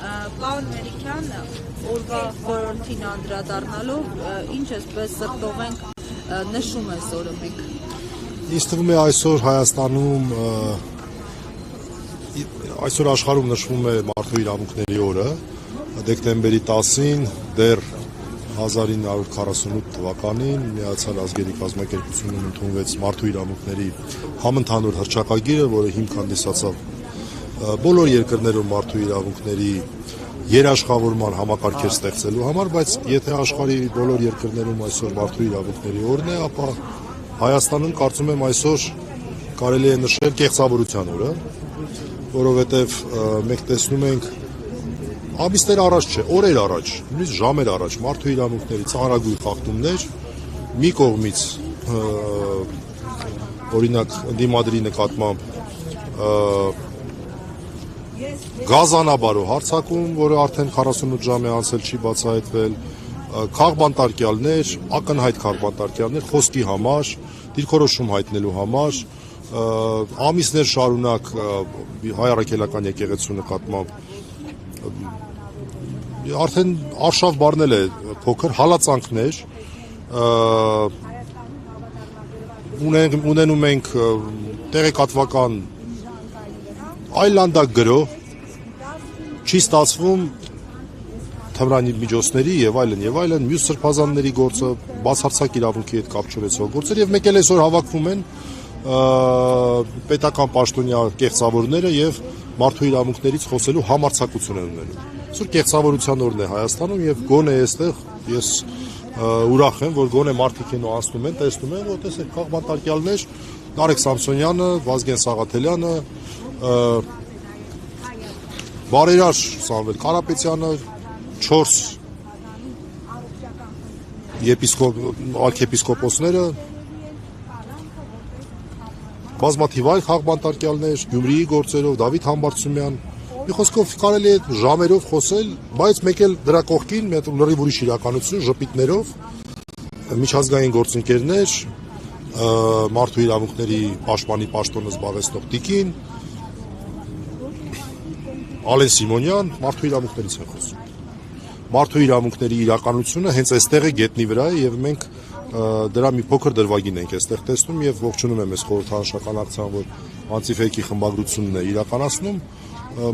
Պարոն Մելիքյան, օրվա խորհրդին անդրադառնալով, ինչ էսպես սրտով ենք նշում այս օրը մենք։ Ինձ թվում է այսօր Հայաստանում, այսօր աշխարհում նշվում է մարդու իրավունքների օրը, դեկտեմբերի 10-ին դեռ 1948 թվականին Միացյալ Ազգերի կազմակերպությունում ընդունվեց մարդու իրավունքների համընդհանուր հռչակագիրը, որը հիմք հանդիսացավ բոլոր երկրներում մարդու իրավունքների երաշխավորման համակարգեր ստեղծելու համար, բայց եթե աշխարհի բոլոր երկրներում այսօր մարդու իրավունքների օրն է, ապա Հայաստանում կարծում եմ այսօր կարելի է նշել կեղծավորության օրը, որովհետև մենք տեսնում ենք ամիսներ առաջ չէ, օրեր առաջ, նույնիսկ ժամեր առաջ մարդու իրավունքների ծանրագույն խախտումներ մի կողմից օրինակ ընդդիմադրի նկատմամբ գազանաբարո հարձակում, որը արդեն 48 ժամ է անցել չի բացահայտվել, քաղբանտարկյալներ, ակնհայտ քաղբանտարկյալներ խոսքի համար, դիրքորոշում հայտնելու համար, ամիսներ շարունակ հայ առաքելական եկեղեցու նկատմամբ արդեն արշավ բառնել է փոքր հալածանքներ, ունենում ենք տեղեկատվական այլանդակ գրող, չի ստացվում թմրանի միջոցների եւ այլն, մյուս սրբազանների գործը, բացարձակ իրավունքի հետ կապ չունեցող գործեր եւ մեկ էլ այսօր հավաքվում են պետական պաշտոնյա կեղծավորները եւ մարդու իրավունքներից խոսելու համարձակություն են ունենում։ Այսօր կեղծավորության օրն է Հայաստանում եւ գոնե այստեղ ես ուրախ եմ, որ գոնե մարդիկ են ու անցնում են, տեսնում են, որ տեսեք քաղբանտարկյալներ Նարեկ Սամսոնյանը, Վազգեն Սաղաթելյանը, Բարերար Սամվել Կարապետյանը, 4 արքեպիսկոպոսները, բազմաթիվ այլ քաղբանտարկյալներ, Գյումրիի գործերով, Դավիթ Համբարձումյան, մի խոսքով կարելի է ժամերով խոսել, բայց մեկ էլ դրա կողքին մի հատ լրիվ ուրիշ իրականություն, ժպիտներով, միջազգային գործընկերներ, մարդու իրավունքների պաշտպանի պաշտոնը զբաղեցնող տիկին, Ալեն Սիմոնյան, մարդու իրավունքներից են խոսում։ Մարդու իրավունքների իրականությունը հենց այստեղ է գետնի վրա է եւ մենք դրա մի փոքր դրվագին ենք այստեղ տեսնում եւ ողջունում եմ այս խորհրդանշական ակցիան, որ Անտիֆեյքի խմբագրությունն է իրականացնում,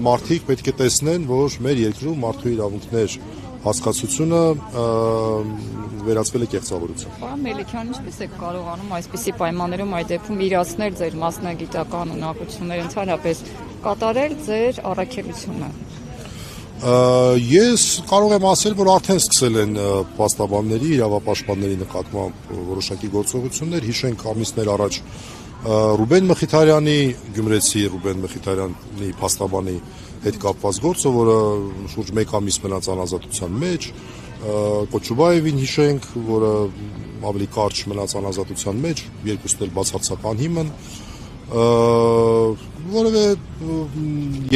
մարդիկ պետք է տեսնեն, որ մեր երկրում մարդու իրավունքներ հասկացությունը վերածվել է կեղծավորության։ Պարոն Մելիքյան, ինչպես եք կարողանում այսպիսի պայմաններում այդ դեպքում իրացնել ձեր մասնագիտական ունակությունները, ընդհանրապես կատարել ձեր առաքելությունը։ Ես կարող եմ ասել, որ արդեն սկսել են փաստաբանների, իրավապաշտպանների նկատմամբ որոշակի գործողություններ, հիշենք ամիսներ առաջ Ռուբեն Մխիթարյանի, գյումրեցի Ռուբեն Մխիթարյանի փաստաբանի հետ կապված գործը, որը շուրջ 1 ամիս մնաց անազատության մեջ, Կոչուբաևին հիշենք, որը ավելի կարճ մնաց անազատության մեջ, երկուսն էլ բացարձակ անհիմն, որևէ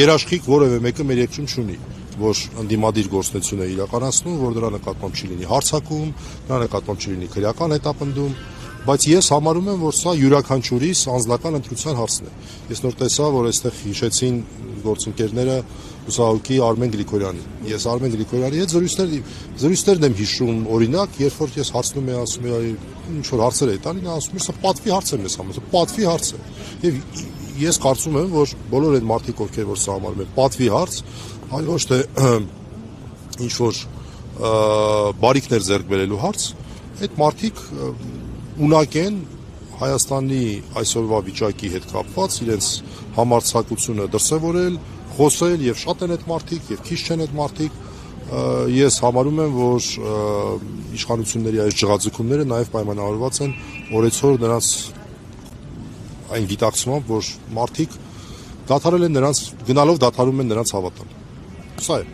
երաշխիք որևէ մեկը մեր երկրում չունի, որ ընդդիմադիր գործունեություն է իրականացնում, որ դրա նկատմամբ չի լինի հարձակում, դրա նկատմամբ չի լինի քրեական հետապնդում, բայց ես համարում եմ, որ սա յուրաքանչյուրիս անձնական ընտրության հարցն է։ Ես նոր տեսա, որ այստեղ հիշեցին գործընկերները ուսահոգի Արմեն Գրիգորյանին։ Ես Արմեն Գրիգորյանի հետ զրույցներն եմ հիշում, օրինակ, երբ որ ես հարցնում եմ, ասում եմ, ինչ որ հարցեր է տալի, նա ասում է, սա պատվի հարց է մեզ համար, պատվի հարց է։ Եվ ես կարծում եմ, որ բոլոր այդ մարդիկ, ովքեր որ սա համարում են պատվի հարց, այլ ոչ թե ինչ որ բարիքներ ձեռք բերելու հարց, այդ մարդիկ ունակ են Հայաստանի այսօրվա վիճակի հետ կապված իրենց համարձակությունը դրսևորել, խոսել եւ շատ են այդ մարդիկ եւ քիչ չեն այդ մարդիկ։ Ես համարում եմ, որ իշխանությունների այս ջղաձգումները նաեւ պայմանավորված են օրեցօր նրանց այն գիտակցմամբ, որ մարդիկ դադարել են նրանց գնալով դադարում են նրանց հավատալ։ Սա է։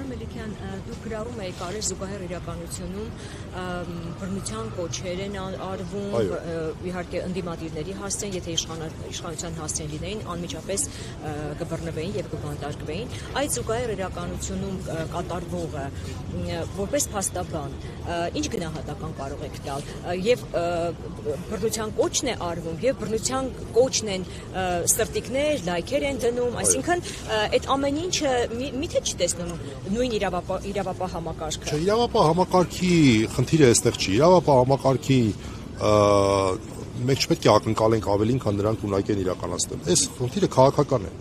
Պարոն Մելիքյան, դուք գրառում եք արել զուգահեռ իրականությունում բռնության կոչեր են արվում, իհարկե ընդդիմադիրների հասցեն, եթե իշխանության հասցեն լինեին, անմիջապես կբռնվեին եւ կբանտարկվեին։ Այդ զուգահեռ իրականությունում կատարվողը որպես փաստաբան ինչ գնահատական կարող եք տալ եւ բռնության կոչն է արվում եւ բռնության կոչն են սրտիկներ, լայքեր են դնում, այսինքն այդ ամեն ինչը միթե չտեսնում նույն իրավապահ համակարգը։ Չէ, իրավապահ համակարգի խնդիրը այստեղ չի։ Իրավապահ համակարգի մենք չպետք է ակնկալենք ավելին, քան նրանք ունակ են իրականացնել։ Այս խնդիրը քաղաքական է։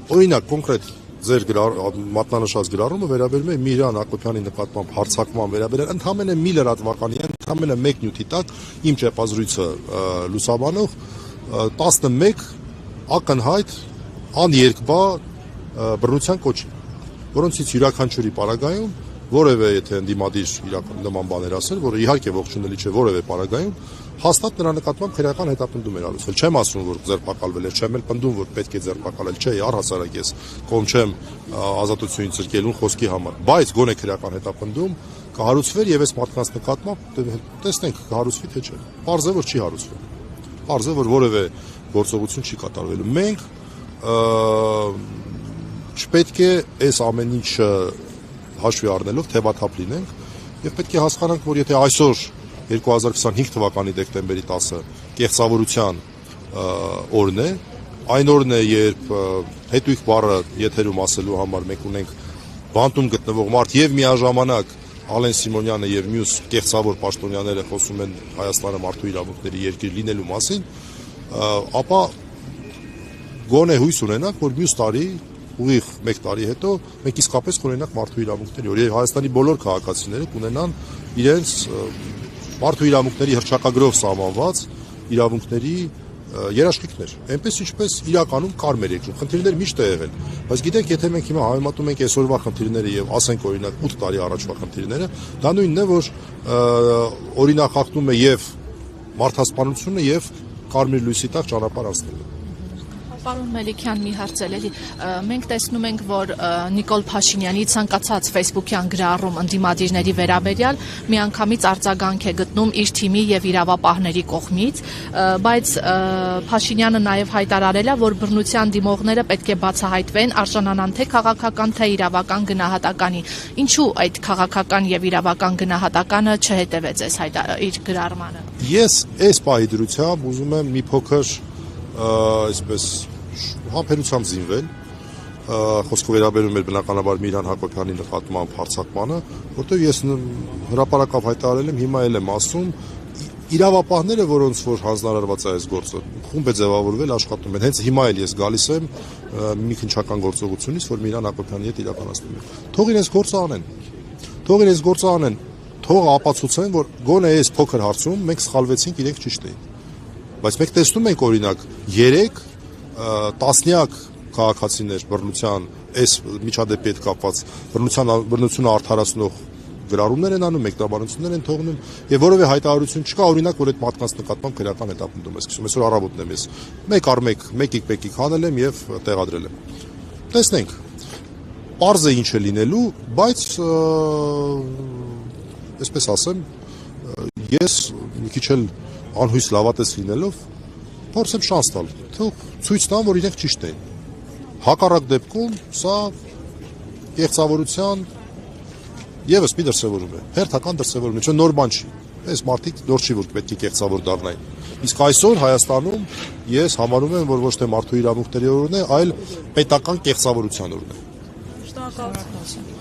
Օրինակ, կոնկրետ ձեր մատնանշած գրառումը վերաբերում է Միհրան Հակոբյանի նկատմամբ հարձակման վերաբերյալ ընդամենը մի լրատվականի, ընդամենը մեկ նյութի տակ իմ ճեպազրույցը լուսաբանող 11 ակնհայտ աներկբա բռնության կոչի, որոնցից յուրաքանչյուրի պարագայում որևէ եթե ընդդիմադիր իրական նման բաներ ասել, որը իհարկե ողջունելի չէ որևէ պարագայում, հաստատ նրա նկատմամբ քրեական հետապնդում էր արվել։ Չեմ ասում, որ ձերբակալվել է, չեմ էլ պնդում, որ պետք է ձերբակալել, չէ, առհասարակ ես կողմ չեմ ազատությունից զրկելուն խոսքի համար, բայց գոնե քրեական հետապնդում կհարուցվեր եւ այս մարդկանց նկատմամբ տեսնենք կհարուցվի թե չէ։ Պարզ է, որ չի հարուցվել։ Պարզ է, որ որևէ գործողություն չի կատարվելու։ Մենք չպետք է այս ամեն ինչը հաշվի առնելով թևաթափ լինենք եւ պետք է հասկանանք, որ եթե այսօր 2025 թվականի դեկտեմբերի 10-ը կեղծավորության օրն է, այն օրն է, երբ հետույք բառը եթերում ասելու համար մենք ունենք բանտում գտնվող մարդ եւ միաժամանակ Ալեն Սիմոնյանը եւ մյուս կեղծավոր պաշտոնյաները խոսում են Հայաստանը մարդու իրավունքների երկիր լինելու մասին, ապա գոնե հույս ունենանք, որ մյուս տարի ուղիղ 1 տարի հետո մենք իսկապես կունենանք մարդու իրավունքների օր եւ Հայաստանի բոլոր քաղաքացիները կունենան իրենց մարդու իրավունքների հռչակագրով սահմանված իրավունքների երաշխիքներ, այնպես ինչպես իրականում կար մեր երկրում։ Խնդիրներ միշտ է եղել, բայց գիտեք, եթե մենք հիմա համեմատում ենք այսօրվա խնդիրները եւ ասենք օրինակ 8 տարի առաջվա խնդիրները, դա նույնն է, որ օրինախախտում է եւ մարդասպանությունը եւ կարմիր լույսի տակ ճանապարհ անցնելը։ Պարոն Մելիքյան, մի հարց էլի, մենք տեսնում ենք, որ Նիկոլ Փաշինյանի ցանկացած ֆեյսբուքյան գրառում ընդդիմադիրների վերաբերյալ միանգամից արձագանք է գտնում իր թիմի եւ իրավապահների կողմից, բայց Փաշինյանը նաեւ հայտարարել է, որ բռնության դիմողները պետք է բացահայտվեն, արժանանան թե քաղաքական, թե իրավական գնահատականի։ Ինչու այդ քաղաքական եւ իրավական գնահատականը չհետևեց այս իր գրառմանը։ Ես այս պահի դրությամբ ուզում եմ մի փոքր այսպես համբերությամբ զինվել, խոսքը վերաբերում էր բնականաբար Միհրան Հակոբյանի նկատմամբ հարձակմանը, որտեղ ես հրապարակավ հայտարարել եմ, հիմա էլ եմ ասում, իրավապահները, որոնց որ հանձնարարված է այս գործը, խումբ է ձևավորվել, աշխատում են։ Հենց հիմա էլ ես գալիս եմ մի քննչական գործողությունից, որ Միհրան Հակոբյանի հետ իրականացնում են։ Թող իրենց գործը անեն։ Թող իրենց գործը անեն։ Թող ապացուցեն, որ գոնե այս փոքր հարցում մենք սխալվեցինք, իրենք ճիշտ էին։ Բայց մենք տեսնում ենք օրինակ 3 տասնյակ քաղաքացիներ բռնության այս միջադեպի հետ կապված բռնությունը արդարացնող գրառումներ են անում, մեկնաբանություններ են թողնում եւ որևէ հայտարարություն չկա, օրինակ որ այդ մարդկանց նկատմամբ քրեական հետապնդում է սկսում։ Այսօր առավոտն եմ ես մեկ առ մեկ մեկիկ հանել եմ եւ տեղադրել եմ։ Տեսնենք։ Պարզ է ինչ է լինելու, բայց այսպես ասեմ, ես մի քիչ էլ անհույս լավատես լինելով փորձեմ շանս տալ, թող ցույց տան, որ իրենք ճիշտ են։ Հակառակ դեպքում սա կեղծավորության եւս մի դրսևորում է, հերթական դրսևորում է, չէ նոր բան չի։ Այս մարդիկ նոր չի, որ պետք է կեղծավոր դառնային։ Իսկ այսօր Հայաստանում ես համարում եմ, որ ոչ թե մարդու իրավունքների օրն է, այլ պետական կեղծավորության օրն է։ Շնորհակալություն։